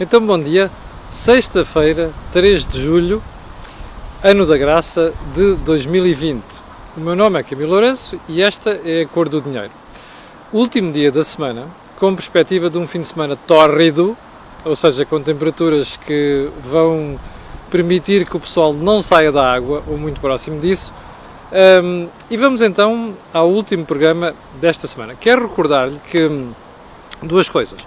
Então, bom dia. Sexta-feira, 3 de julho, ano da graça de 2020. O meu nome é Camilo Lourenço e esta é a Cor do Dinheiro. Último dia da semana, com perspectiva de um fim de semana tórrido, ou seja, com temperaturas que vão permitir que o pessoal não saia da água, ou muito próximo disso. E vamos então ao último programa desta semana. Quero recordar-lhe que duas coisas.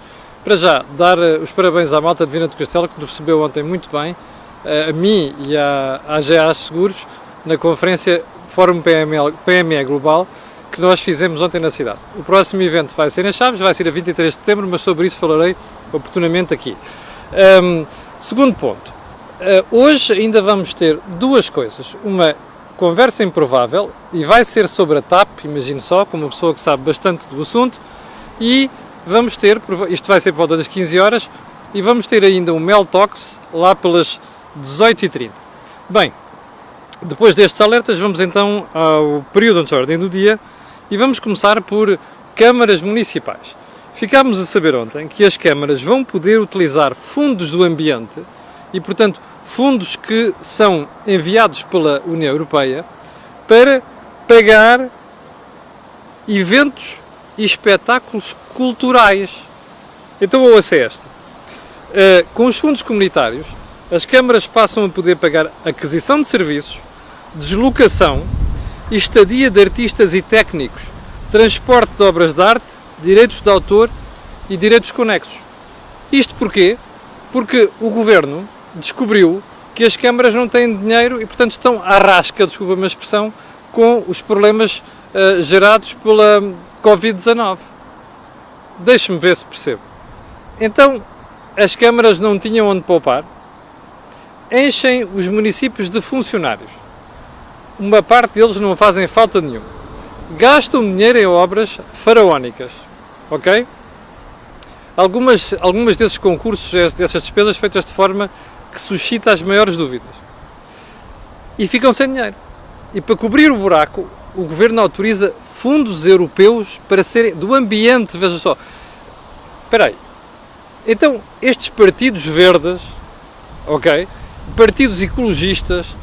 Para já, dar os parabéns à malta de Viana do Castelo, que nos recebeu ontem muito bem, a mim e à AGA Seguros, na conferência Fórum PME Global, que nós fizemos ontem na cidade. O próximo evento vai ser em Chaves, vai ser a 23 de setembro, mas sobre isso falarei oportunamente aqui. Segundo ponto, hoje ainda vamos ter duas coisas. Uma conversa improvável, e vai ser sobre a TAP, imagino só, com uma pessoa que sabe bastante do assunto, e vamos ter, isto vai ser por volta das 15 horas, e vamos ter ainda um Mel Talks lá pelas 18h30. Bem, depois destes alertas, vamos então ao período de ordem do dia, e vamos começar por câmaras municipais. Ficámos a saber ontem que as câmaras vão poder utilizar fundos do ambiente, e portanto fundos que são enviados pela União Europeia, para pagar eventos e espetáculos culturais. Então ouça esta. Com os fundos comunitários, as câmaras passam a poder pagar aquisição de serviços, deslocação, estadia de artistas e técnicos, transporte de obras de arte, direitos de autor e direitos conexos. Isto porquê? Porque o Governo descobriu que as câmaras não têm dinheiro e, portanto, estão à rasca, desculpa-me a expressão, com os problemas gerados pela Covid-19. Deixe-me ver se percebo. Então, as câmaras não tinham onde poupar, enchem os municípios de funcionários. Uma parte deles não fazem falta nenhuma. Gastam dinheiro em obras faraónicas, ok? Algumas desses concursos, dessas despesas feitas de forma que suscita as maiores dúvidas. E ficam sem dinheiro. E para cobrir o buraco, o Governo autoriza fundos europeus para serem do ambiente, veja só. Espera aí. Então, estes partidos verdes, ok? Partidos ecologistas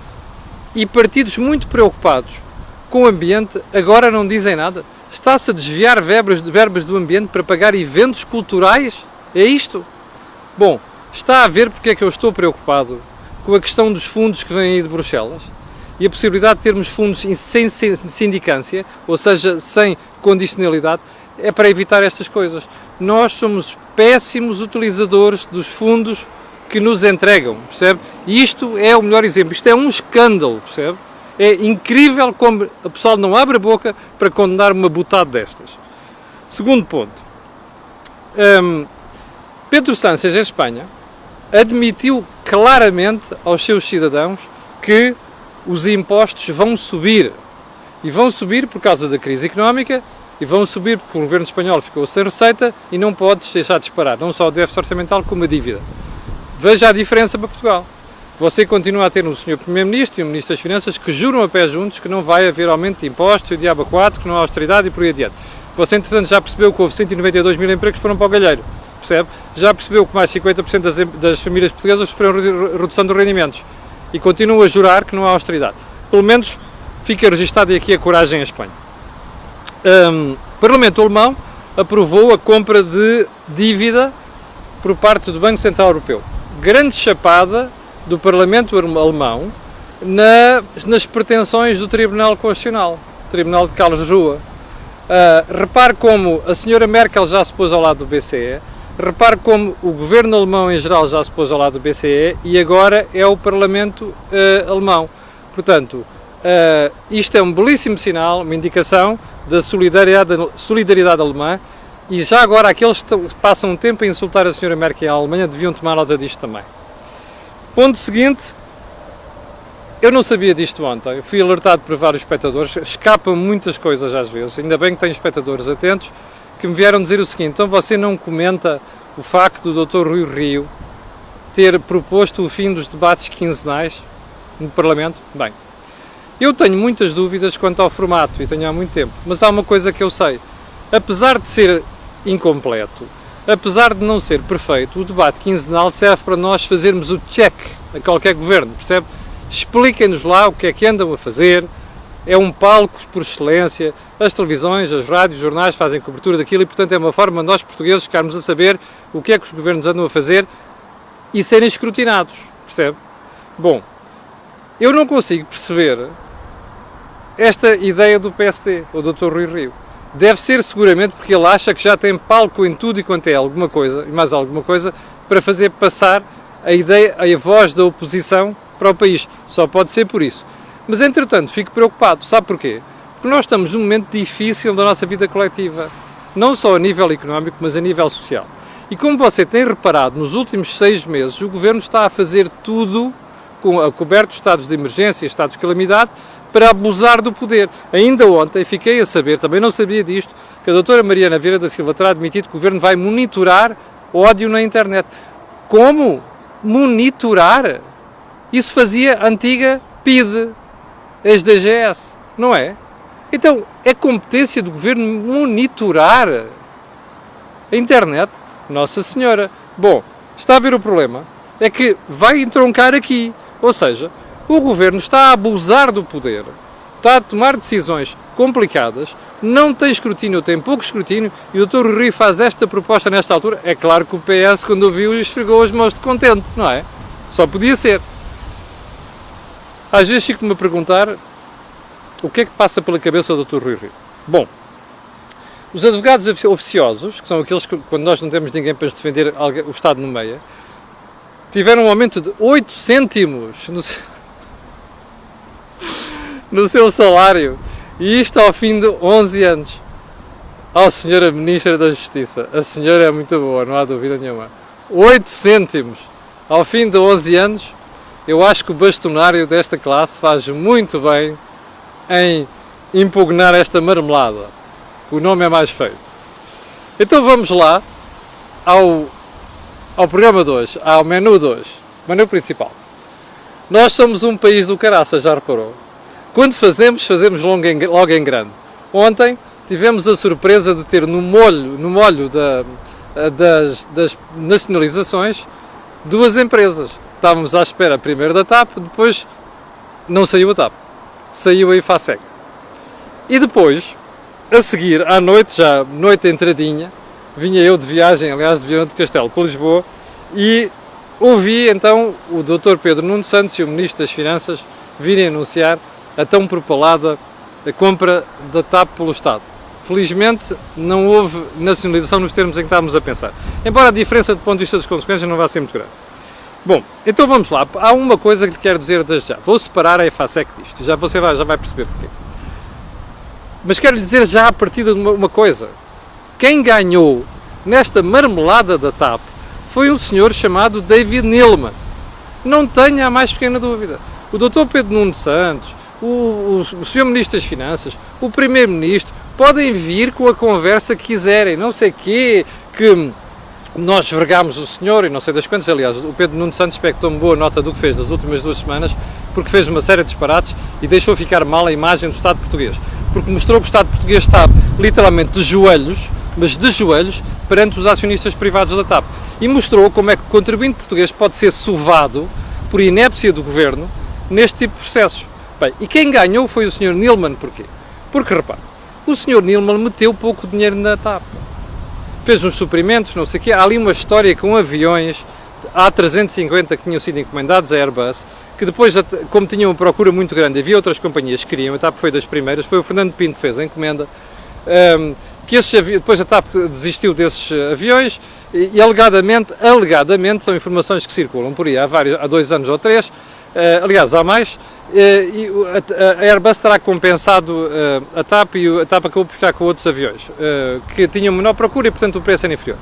e partidos muito preocupados com o ambiente, agora não dizem nada? Está-se a desviar verbas do ambiente para pagar eventos culturais? É isto? Bom, está a ver porque é que eu estou preocupado com a questão dos fundos que vêm aí de Bruxelas e a possibilidade de termos fundos sem sindicância, ou seja, sem condicionalidade, é para evitar estas coisas. Nós somos péssimos utilizadores dos fundos que nos entregam, percebe? E isto é o melhor exemplo. Isto é um escândalo, percebe? É incrível como a pessoa não abre a boca para condenar uma botada destas. Segundo ponto. Pedro Sánchez, em Espanha, admitiu claramente aos seus cidadãos que os impostos vão subir. E vão subir por causa da crise económica, e vão subir porque o governo espanhol ficou sem receita e não pode deixar de disparar, não só o déficit orçamental como a dívida. Veja a diferença para Portugal. Você continua a ter um Sr. Primeiro-Ministro e um Ministro das Finanças que juram a pé juntos que não vai haver aumento de impostos e o diabo 4, que não há austeridade e por aí adiante. Você, entretanto, já percebeu que houve 192 mil empregos que foram para o galheiro. Percebe? Já percebeu que mais 50% das famílias portuguesas sofreram redução dos rendimentos. E continua a jurar que não há austeridade. Pelo menos fica registada aqui a coragem em Espanha. O Parlamento Alemão aprovou a compra de dívida por parte do Banco Central Europeu. Grande chapada do Parlamento Alemão nas pretensões do Tribunal Constitucional, Tribunal de Karlsruhe. Repare como a senhora Merkel já se pôs ao lado do BCE, repare como o governo alemão em geral já se pôs ao lado do BCE e agora é o Parlamento alemão. Portanto, isto é um belíssimo sinal, uma indicação da solidariedade alemã, e já agora aqueles que passam um tempo a insultar a senhora Merkel e a Alemanha deviam tomar nota disto também. Ponto seguinte, eu não sabia disto ontem, fui alertado por vários espectadores, escapam muitas coisas às vezes, ainda bem que tenho espectadores atentos, que me vieram dizer o seguinte: então você não comenta o facto do Dr. Rui Rio ter proposto o fim dos debates quinzenais no Parlamento? Bem, eu tenho muitas dúvidas quanto ao formato e tenho há muito tempo, mas há uma coisa que eu sei, apesar de ser incompleto, apesar de não ser perfeito, o debate quinzenal serve para nós fazermos o check a qualquer governo, percebe? Expliquem-nos lá o que é que andam a fazer, é um palco por excelência, as televisões, as rádios, os jornais fazem cobertura daquilo e, portanto, é uma forma de nós portugueses ficarmos a saber o que é que os governos andam a fazer e serem escrutinados, percebe? Bom, eu não consigo perceber esta ideia do PSD, o Dr. Rui Rio. Deve ser seguramente porque ele acha que já tem palco em tudo e quanto é alguma coisa, e mais alguma coisa, para fazer passar a ideia, a voz da oposição para o país. Só pode ser por isso. Mas, entretanto, fico preocupado. Sabe porquê? Porque nós estamos num momento difícil da nossa vida coletiva. Não só a nível económico, mas a nível social. E como você tem reparado, nos últimos 6 meses, o Governo está a fazer tudo, coberto de estados de emergência e estados de calamidade, para abusar do poder. Ainda ontem fiquei a saber, também não sabia disto, que a doutora Mariana Vieira da Silva terá admitido que o Governo vai monitorar ódio na internet. Como? Monitorar? Isso fazia a antiga PIDE, ex-DGS, não é? Então, é competência do Governo monitorar a internet? Nossa Senhora! Bom, está a ver o problema? É que vai entroncar aqui, ou seja, o Governo está a abusar do poder, está a tomar decisões complicadas, não tem escrutínio, tem pouco escrutínio, e o Dr. Rui faz esta proposta nesta altura. É claro que o PS, quando o viu, esfregou as mãos de contente, não é? Só podia ser. Às vezes fico-me a perguntar o que é que passa pela cabeça do Dr. Rui Rio. Bom, os advogados oficiosos, que são aqueles que, quando nós não temos ninguém para nos defender, o Estado no meio, tiveram um aumento de 8 cêntimos no seu salário, e isto ao fim de 11 anos. Oh, Senhora Ministra da Justiça, a senhora é muito boa, não há dúvida nenhuma. 8 cêntimos ao fim de 11 anos. Eu acho que o bastonário desta classe faz muito bem em impugnar esta marmelada. O nome é mais feio. Então vamos lá ao programa de hoje, ao menu de hoje, menu principal. Nós somos um país do caraça, já reparou? Quando fazemos logo em grande. Ontem tivemos a surpresa de ter no molho das nacionalizações 2 empresas. Estávamos à espera primeiro da TAP, depois não saiu a TAP, saiu a IFASEC. E depois, a seguir, à noite, já noite entradinha, vinha eu de viagem, aliás, de Viana do Castelo para Lisboa, e ouvi então o Dr. Pedro Nuno Santos e o Ministro das Finanças virem anunciar a tão propalada compra da TAP pelo Estado. Felizmente não houve nacionalização nos termos em que estávamos a pensar, embora a diferença do ponto de vista das consequências não vá ser muito grande. Bom, então vamos lá. Há uma coisa que lhe quero dizer desde já. Vou separar a IFASEC disto. Você já vai perceber porquê. Mas quero lhe dizer já a partir de uma coisa. Quem ganhou nesta marmelada da TAP foi um senhor chamado David Neeleman. Não tenha a mais pequena dúvida. O Dr. Pedro Nuno Santos, o Sr. Ministro das Finanças, o Primeiro-Ministro, podem vir com a conversa que quiserem. Não sei quê, que nós vergámos o senhor e não sei das quantas. Aliás, o Pedro Nuno Santos expectou-me boa nota do que fez nas últimas 2 semanas, porque fez uma série de disparates e deixou ficar mal a imagem do Estado português. Porque mostrou que o Estado português está literalmente de joelhos, mas de joelhos, perante os acionistas privados da TAP. E mostrou como é que o contribuinte português pode ser sovado por inépcia do Governo neste tipo de processos. Bem, e quem ganhou foi o Sr. Neeleman. Porquê? Porque, repare, o Sr. Neeleman meteu pouco dinheiro na TAP. Fez uns suprimentos, não sei o quê. Há ali uma história com aviões A350 que tinham sido encomendados à Airbus, que depois, como tinham uma procura muito grande, havia outras companhias que queriam, a TAP foi das primeiras, foi o Fernando Pinto que fez a encomenda, que depois a TAP desistiu desses aviões e alegadamente, são informações que circulam por aí há 2 anos ou 3, aliás, há mais, e a Airbus terá compensado a TAP e a TAP acabou por ficar com outros aviões que tinham menor procura e, portanto, o preço era inferior.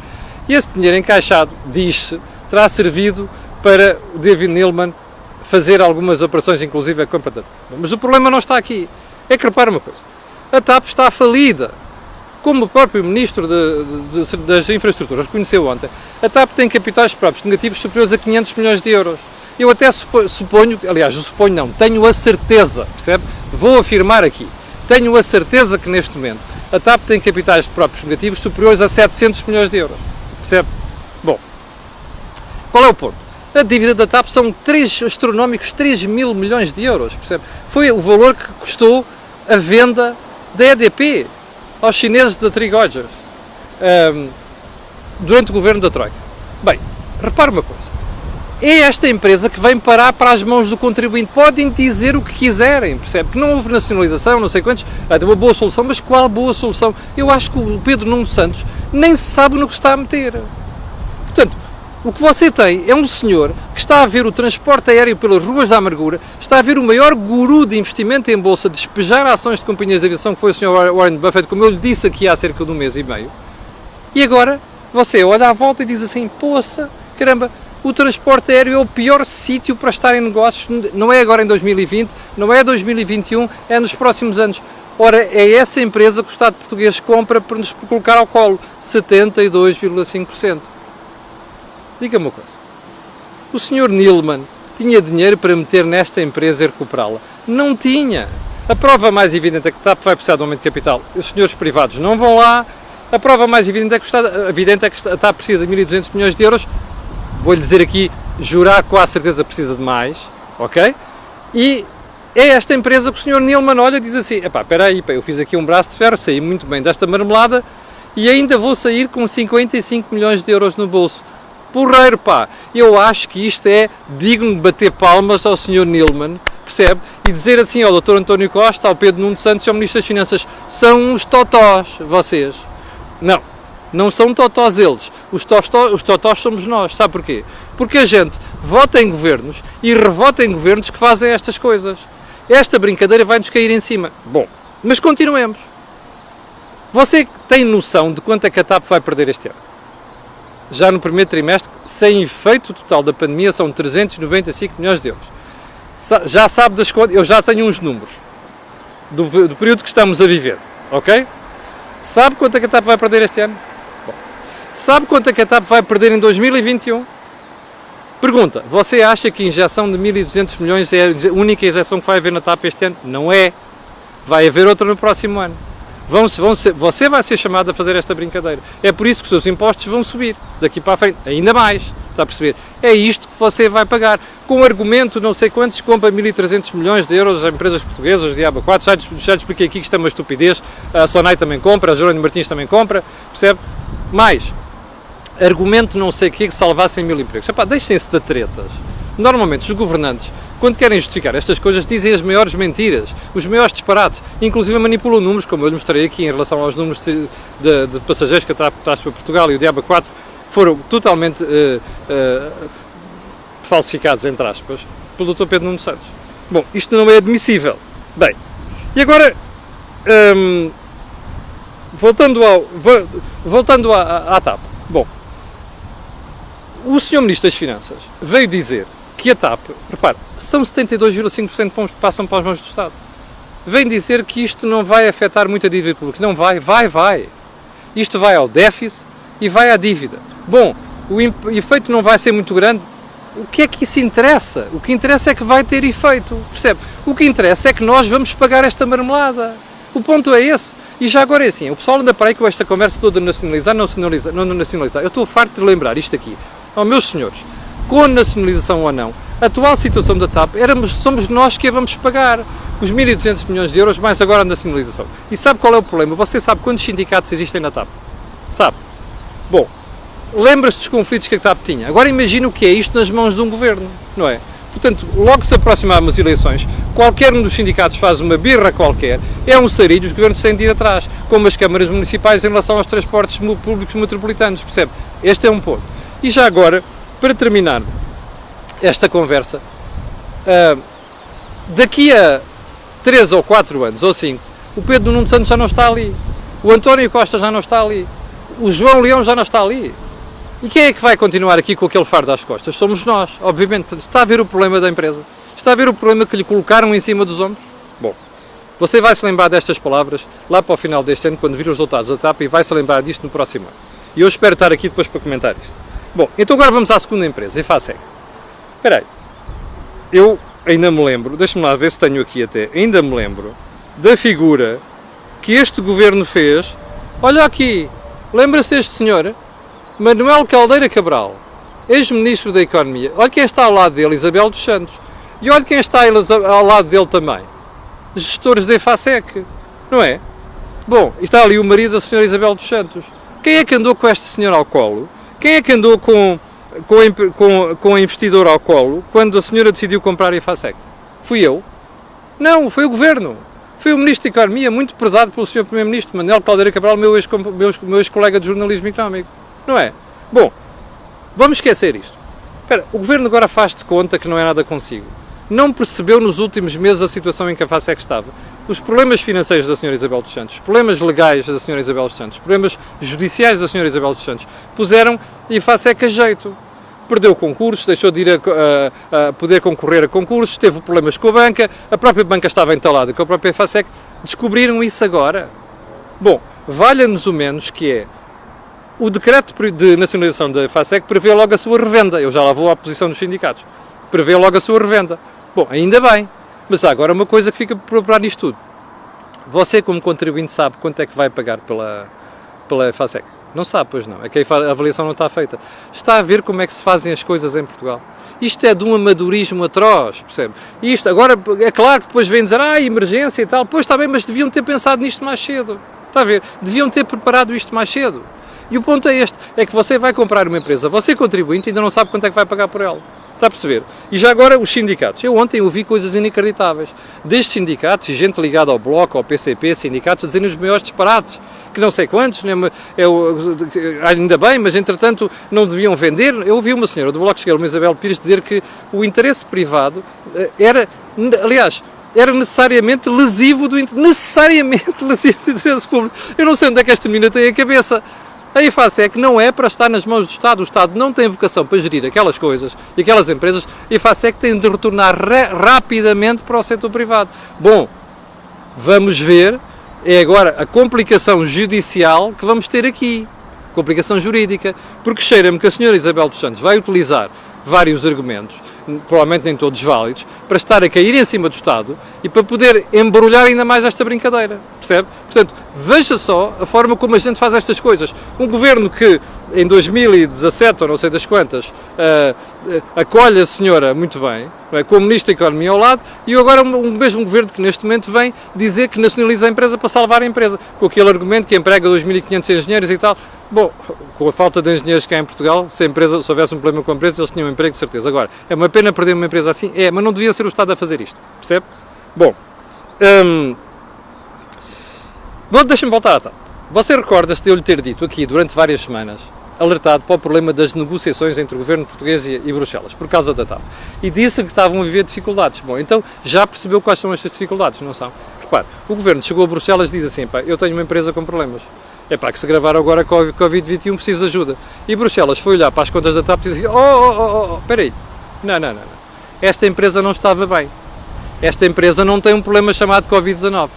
E esse dinheiro encaixado, diz-se, terá servido para o David Neeleman fazer algumas operações, inclusive a compra da TAP. Mas o problema não está aqui. É que, repara uma coisa, a TAP está falida. Como o próprio Ministro das Infraestruturas reconheceu ontem, a TAP tem capitais próprios negativos superiores a 500 milhões de euros. Eu até suponho, aliás, eu suponho não, tenho a certeza, percebe? Vou afirmar aqui, tenho a certeza que neste momento a TAP tem capitais próprios negativos superiores a 700 milhões de euros. percebe? Bom, qual é o ponto? A dívida da TAP são astronómicos 3 mil milhões de euros, percebe? Foi o valor que custou a venda da EDP aos chineses da Trigogers durante o governo da Troika. Bem, repare uma coisa. É esta empresa que vem parar para as mãos do contribuinte. Podem dizer o que quiserem, percebe? Que não houve nacionalização, não sei quantos, de uma boa solução, mas qual boa solução? Eu acho que o Pedro Nuno Santos nem sabe no que está a meter. Portanto, o que você tem é um senhor que está a ver o transporte aéreo pelas ruas da amargura, está a ver o maior guru de investimento em bolsa despejar ações de companhias de aviação, que foi o Sr. Warren Buffett, como eu lhe disse aqui há cerca de um mês e meio. E agora, você olha à volta e diz assim, poça, caramba, o transporte aéreo é o pior sítio para estar em negócios, não é agora em 2020, não é 2021, é nos próximos anos. Ora, é essa empresa que o Estado português compra para nos colocar ao colo, 72,5%. Diga-me uma coisa, o Sr. Neeleman tinha dinheiro para meter nesta empresa e recuperá-la? Não tinha. A prova mais evidente é que a TAP vai precisar de aumento de capital. Os senhores privados não vão lá. A prova mais evidente é que a TAP precisa de 1.200 milhões de euros. Vou-lhe dizer aqui, jurar com a certeza precisa de mais, ok? E é esta empresa que o Sr. Neeleman olha e diz assim, epá, espera aí, eu fiz aqui um braço de ferro, saí muito bem desta marmelada e ainda vou sair com 55 milhões de euros no bolso. Porreiro, pá, eu acho que isto é digno de bater palmas ao Sr. Neeleman, percebe? E dizer assim ao Dr. António Costa, ao Pedro Nuno Santos e ao Ministro das Finanças, são uns totós, vocês. Não, não são totós eles, os totós somos nós, sabe porquê? Porque a gente vota em governos e revota em governos que fazem estas coisas. Esta brincadeira vai-nos cair em cima. Bom, mas continuemos. Você tem noção de quanto é que a TAP vai perder este ano? Já no primeiro trimestre, sem efeito total da pandemia, são 395 milhões de euros. Já sabe das contas, eu já tenho uns números do período que estamos a viver, ok? Sabe quanto é que a TAP vai perder este ano? Bom, sabe quanto é que a TAP vai perder em 2021? Pergunta, você acha que a injeção de 1.200 milhões é a única injeção que vai haver na TAP este ano? Não é. Vai haver outra no próximo ano. Você vai ser chamado a fazer esta brincadeira. É por isso que os seus impostos vão subir, daqui para a frente, ainda mais, está a perceber? É isto que você vai pagar. Com o argumento, não sei quantos, compra 1.300 milhões de euros a empresas portuguesas, Diabo 4, já expliquei aqui que isto é uma estupidez, a Sonai também compra, a Jerónimo Martins também compra, percebe? Mais, argumento não sei o que salvassem 1.000 empregos. Epá, deixem-se de tretas. Normalmente os governantes, quando querem justificar estas coisas, dizem as maiores mentiras, os maiores disparates, inclusive manipulam números, como eu lhe mostrei aqui em relação aos números de passageiros que a TAP traz para Portugal e o Diabo 4 foram totalmente falsificados, entre aspas, pelo Dr. Pedro Nuno Santos. Bom, isto não é admissível. Bem, e agora, voltando à TAP. Bom, o Sr. Ministro das Finanças veio dizer que a TAP, repare, são 72,5% que passam para as mãos do Estado. Vem dizer que isto não vai afetar muito a dívida pública. Não vai, vai. Isto vai ao déficit e vai à dívida. Bom, o efeito não vai ser muito grande. O que é que isso interessa? O que interessa é que vai ter efeito, percebe? O que interessa é que nós vamos pagar esta marmelada. O ponto é esse. E já agora é assim, o pessoal anda para aí com esta conversa toda de nacionalizar, não nacionalizar. Eu estou farto de lembrar isto aqui. Oh, meus senhores, com a nacionalização ou não, a atual situação da TAP, somos nós que a vamos pagar. Os 1.200 milhões de euros, mais agora a nacionalização. E sabe qual é o problema? Você sabe quantos sindicatos existem na TAP? Sabe? Bom, lembra-se dos conflitos que a TAP tinha. Agora imagina o que é isto nas mãos de um governo, não é? Portanto, logo se aproximarmos as eleições, qualquer um dos sindicatos faz uma birra qualquer, é um sarilho, os governos têm de ir atrás, como as câmaras municipais em relação aos transportes públicos metropolitanos, percebe? Este é um ponto. E já agora, para terminar esta conversa, daqui a 3 ou 4 anos, ou 5, o Pedro Nuno Santos já não está ali, o António Costa já não está ali, o João Leão já não está ali. E quem é que vai continuar aqui com aquele fardo às costas? Somos nós, obviamente. Está a ver o problema da empresa? Está a ver o problema que lhe colocaram em cima dos ombros? Bom, você vai se lembrar destas palavras lá para o final deste ano, quando vir os resultados da TAP, e vai se lembrar disto no próximo ano. E eu espero estar aqui depois para comentar isto. Bom, então agora vamos à segunda empresa, Efacec. Espera aí, eu ainda me lembro, deixa-me lá ver se tenho aqui até, ainda me lembro da figura que este governo fez. Olha aqui, lembra-se este senhor? Manuel Caldeira Cabral, ex-ministro da Economia. Olha quem está ao lado dele, Isabel dos Santos. E olha quem está ao lado dele também. Gestores da EFASEC, não é? Bom, está ali o marido da senhora Isabel dos Santos. Quem é que andou com este senhor ao colo? Quem é que andou com a investidora ao colo quando a senhora decidiu comprar a EFASEC? Fui eu? Não, foi o Governo. Foi o Ministro da Economia, muito prezado pelo Sr. Primeiro-Ministro, Manuel Caldeira Cabral, meu ex-colega de jornalismo económico. Não é? Bom, vamos esquecer isto. Espera, o Governo agora faz de conta que não é nada consigo. Não percebeu nos últimos meses a situação em que a FASEC estava. Os problemas financeiros da Sra. Isabel dos Santos, os problemas legais da Sra. Isabel dos Santos, os problemas judiciais da Sra. Isabel dos Santos, puseram a FASEC a jeito. Perdeu concursos, deixou de ir a poder concorrer a concursos, teve problemas com a banca, a própria banca estava entalada com a própria FASEC. Descobriram isso agora? Bom, valha-nos o menos que é o decreto de nacionalização da FASEC prevê logo a sua revenda. Eu já lá vou à posição dos sindicatos. Prevê logo a sua revenda. Bom, ainda bem. Mas há agora uma coisa que fica por operar nisto tudo. Você, como contribuinte, sabe quanto é que vai pagar pela FASEC? Não sabe, pois não. É que a avaliação não está feita. Está a ver como é que se fazem as coisas em Portugal. Isto é de um amadorismo atroz, percebe? Isto, agora, é claro que depois vem dizer, emergência e tal. Pois está bem, mas deviam ter pensado nisto mais cedo. Está a ver? Deviam ter preparado isto mais cedo. E o ponto é este, é que você vai comprar uma empresa, você contribuinte ainda não sabe quanto é que vai pagar por ela. Está a perceber? E já agora os sindicatos. Eu ontem ouvi coisas inacreditáveis. Desde sindicatos e gente ligada ao Bloco, ao PCP, sindicatos, a dizerem os maiores disparates. Que não sei quantos, ainda bem, mas entretanto não deviam vender. Eu ouvi uma senhora do Bloco de Esquerda, uma Isabel Pires, dizer que o interesse privado era necessariamente lesivo do interesse público. Eu não sei onde é que esta menina tem a cabeça. A EFASEC não é para estar nas mãos do Estado. O Estado não tem vocação para gerir aquelas coisas e aquelas empresas. A EFASEC tem de retornar rapidamente para o setor privado. Bom, vamos ver. É agora a complicação judicial que vamos ter aqui. Complicação jurídica. Porque cheira-me que a senhora Isabel dos Santos vai utilizar vários argumentos, provavelmente nem todos válidos, para estar a cair em cima do Estado e para poder embrulhar ainda mais esta brincadeira, percebe? Portanto, veja só a forma como a gente faz estas coisas. Um governo que em 2017, ou não sei das quantas, acolhe a senhora muito bem, com o Ministro da Economia ao lado, e agora o mesmo governo que neste momento vem dizer que nacionaliza a empresa para salvar a empresa, com aquele argumento que emprega 2.500 engenheiros e tal. Bom, com a falta de engenheiros que há em Portugal, se houvesse um problema com a empresa, eles tinham um emprego de certeza. Agora, é uma pena perder uma empresa assim? É, mas não devia ser o Estado a fazer isto, percebe? Bom, deixa-me voltar à TAP. Você recorda-se de eu lhe ter dito aqui, durante várias semanas, alertado para o problema das negociações entre o governo português e Bruxelas, por causa da TAP. E disse que estavam a viver dificuldades. Bom, então já percebeu quais são estas dificuldades, não são? Repare, o governo chegou a Bruxelas e diz assim, eu tenho uma empresa com problemas. Que se gravar agora com a Covid-21 preciso de ajuda. E Bruxelas foi olhar para as contas da TAP e disse espera aí, não. Esta empresa não estava bem. Esta empresa não tem um problema chamado Covid-19.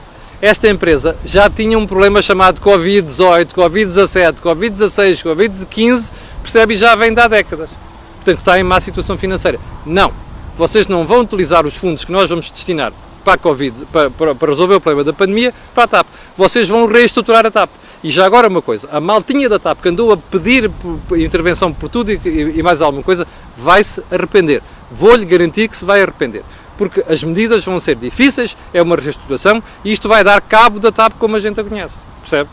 Esta empresa já tinha um problema chamado Covid-18, Covid-17, Covid-16, Covid-15, percebe? E já vem de há décadas. Portanto, está em má situação financeira. Não. Vocês não vão utilizar os fundos que nós vamos destinar para a Covid, para resolver o problema da pandemia, para a TAP. Vocês vão reestruturar a TAP. E já agora uma coisa, a maltinha da TAP que andou a pedir intervenção por tudo e mais alguma coisa, vai-se arrepender. Vou-lhe garantir que se vai arrepender. Porque as medidas vão ser difíceis, é uma reestruturação, e isto vai dar cabo da TAP como a gente a conhece, percebe?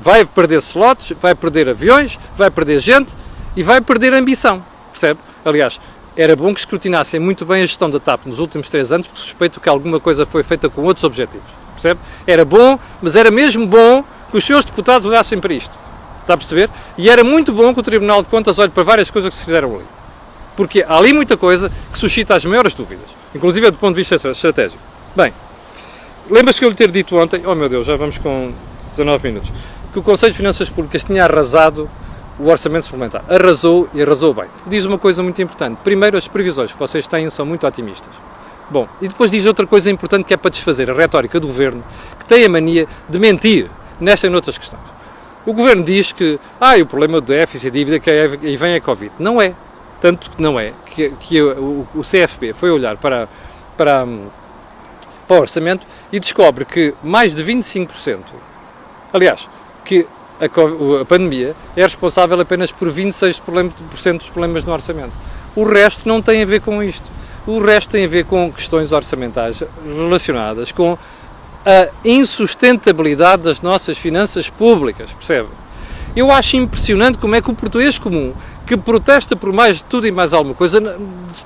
Vai perder slots, vai perder aviões, vai perder gente e vai perder ambição, percebe? Aliás, era bom que escrutinassem muito bem a gestão da TAP nos últimos 3 anos, porque suspeito que alguma coisa foi feita com outros objetivos, percebe? Era bom, mas era mesmo bom que os seus deputados olhassem para isto, está a perceber? E era muito bom que o Tribunal de Contas olhe para várias coisas que se fizeram ali. Porque há ali muita coisa que suscita as maiores dúvidas, inclusive do ponto de vista estratégico. Bem, lembra-se que eu lhe ter dito ontem, oh meu Deus, já vamos com 19 minutos, que o Conselho de Finanças Públicas tinha arrasado o orçamento suplementar. Arrasou e arrasou bem. Diz uma coisa muito importante. Primeiro, as previsões que vocês têm são muito otimistas. Bom, e depois diz outra coisa importante que é para desfazer a retórica do Governo, que tem a mania de mentir nestas e noutras questões. O Governo diz que, o problema do déficit e dívida que aí vem a Covid. Não é. Tanto que não é que o CFP foi olhar para o orçamento e descobre que mais de 25%, aliás, que a pandemia é responsável apenas por 26% dos problemas no orçamento. O resto não tem a ver com isto. O resto tem a ver com questões orçamentais relacionadas com a insustentabilidade das nossas finanças públicas, percebe? Eu acho impressionante como é que o português comum, que protesta por mais de tudo e mais alguma coisa,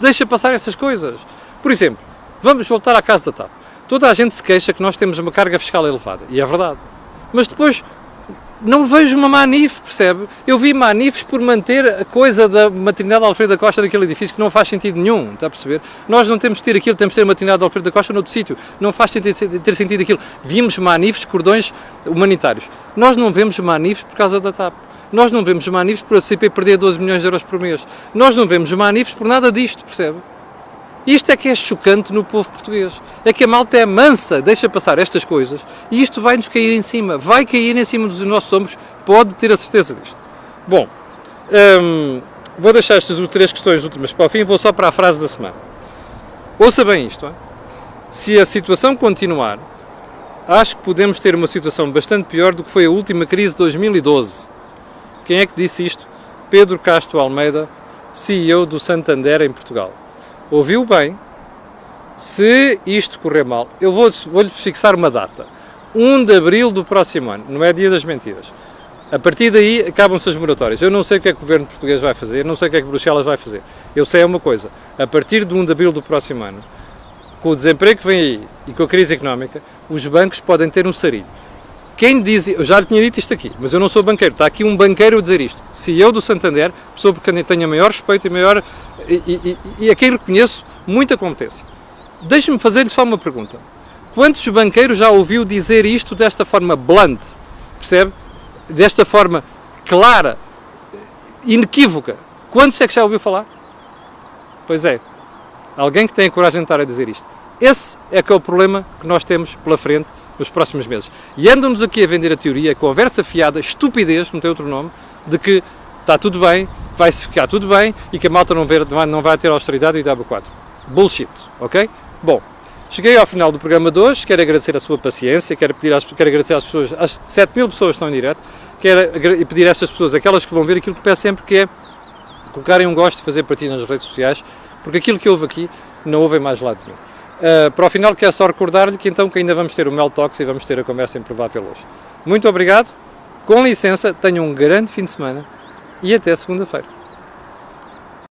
deixa passar essas coisas. Por exemplo, vamos voltar à casa da TAP. Toda a gente se queixa que nós temos uma carga fiscal elevada, e é verdade. Mas depois não vejo uma manif, percebe? Eu vi manifes por manter a coisa da maternidade Alfredo da Costa naquele edifício que não faz sentido nenhum, está a perceber? Nós não temos de ter aquilo, temos de ter a maternidade Alfredo da Costa noutro sítio, não faz sentido ter sentido aquilo. Vimos manifes, cordões humanitários. Nós não vemos manifes por causa da TAP. Nós não vemos manifes por a CP perder 12 milhões de euros por mês. Nós não vemos manifes por nada disto, percebe? Isto é que é chocante no povo português. É que a malta é mansa, deixa passar estas coisas e isto vai-nos cair em cima. Vai cair em cima dos nossos ombros, pode ter a certeza disto. Bom, vou deixar estas 3 questões últimas para o fim, vou só para a frase da semana. Ouça bem isto. Hein? Se a situação continuar, acho que podemos ter uma situação bastante pior do que foi a última crise de 2012. Quem é que disse isto? Pedro Castro Almeida, CEO do Santander em Portugal. Ouviu bem? Se isto correr mal, eu vou-lhe fixar uma data. 1 de abril do próximo ano, não é dia das mentiras. A partir daí acabam-se as moratórias. Eu não sei o que é que o governo português vai fazer, não sei o que é que Bruxelas vai fazer. Eu sei uma coisa, a partir de 1 de abril do próximo ano, com o desemprego que vem aí e com a crise económica, os bancos podem ter um sarilho. Quem diz, eu já lhe tinha dito isto aqui, mas eu não sou banqueiro, está aqui um banqueiro a dizer isto. CEO do Santander, pessoa por quem tenho maior respeito e maior, e a quem reconheço muita competência. Deixe-me fazer-lhe só uma pergunta. Quantos banqueiros já ouviu dizer isto desta forma blunt, percebe? Desta forma clara, inequívoca. Quantos é que já ouviu falar? Pois é, alguém que tem a coragem de estar a dizer isto. Esse é que é o problema que nós temos pela frente nos próximos meses. E andam-nos aqui a vender a teoria, a conversa fiada, estupidez, não tem outro nome, de que está tudo bem, vai-se ficar tudo bem e que a malta não vai ter austeridade e W4. Bullshit, ok? Bom, cheguei ao final do programa de hoje, quero agradecer a sua paciência, quero agradecer às pessoas, às 7.000 pessoas que estão em direto, quero pedir a estas pessoas, aquelas que vão ver, aquilo que peço sempre, que é colocarem um gosto e fazer partilha nas redes sociais, porque aquilo que houve aqui não houve em mais lado nenhum. Para o final, quero só recordar-lhe que então que ainda vamos ter o Mel Talks e vamos ter a conversa improvável hoje. Muito obrigado, com licença, tenham um grande fim de semana e até segunda-feira.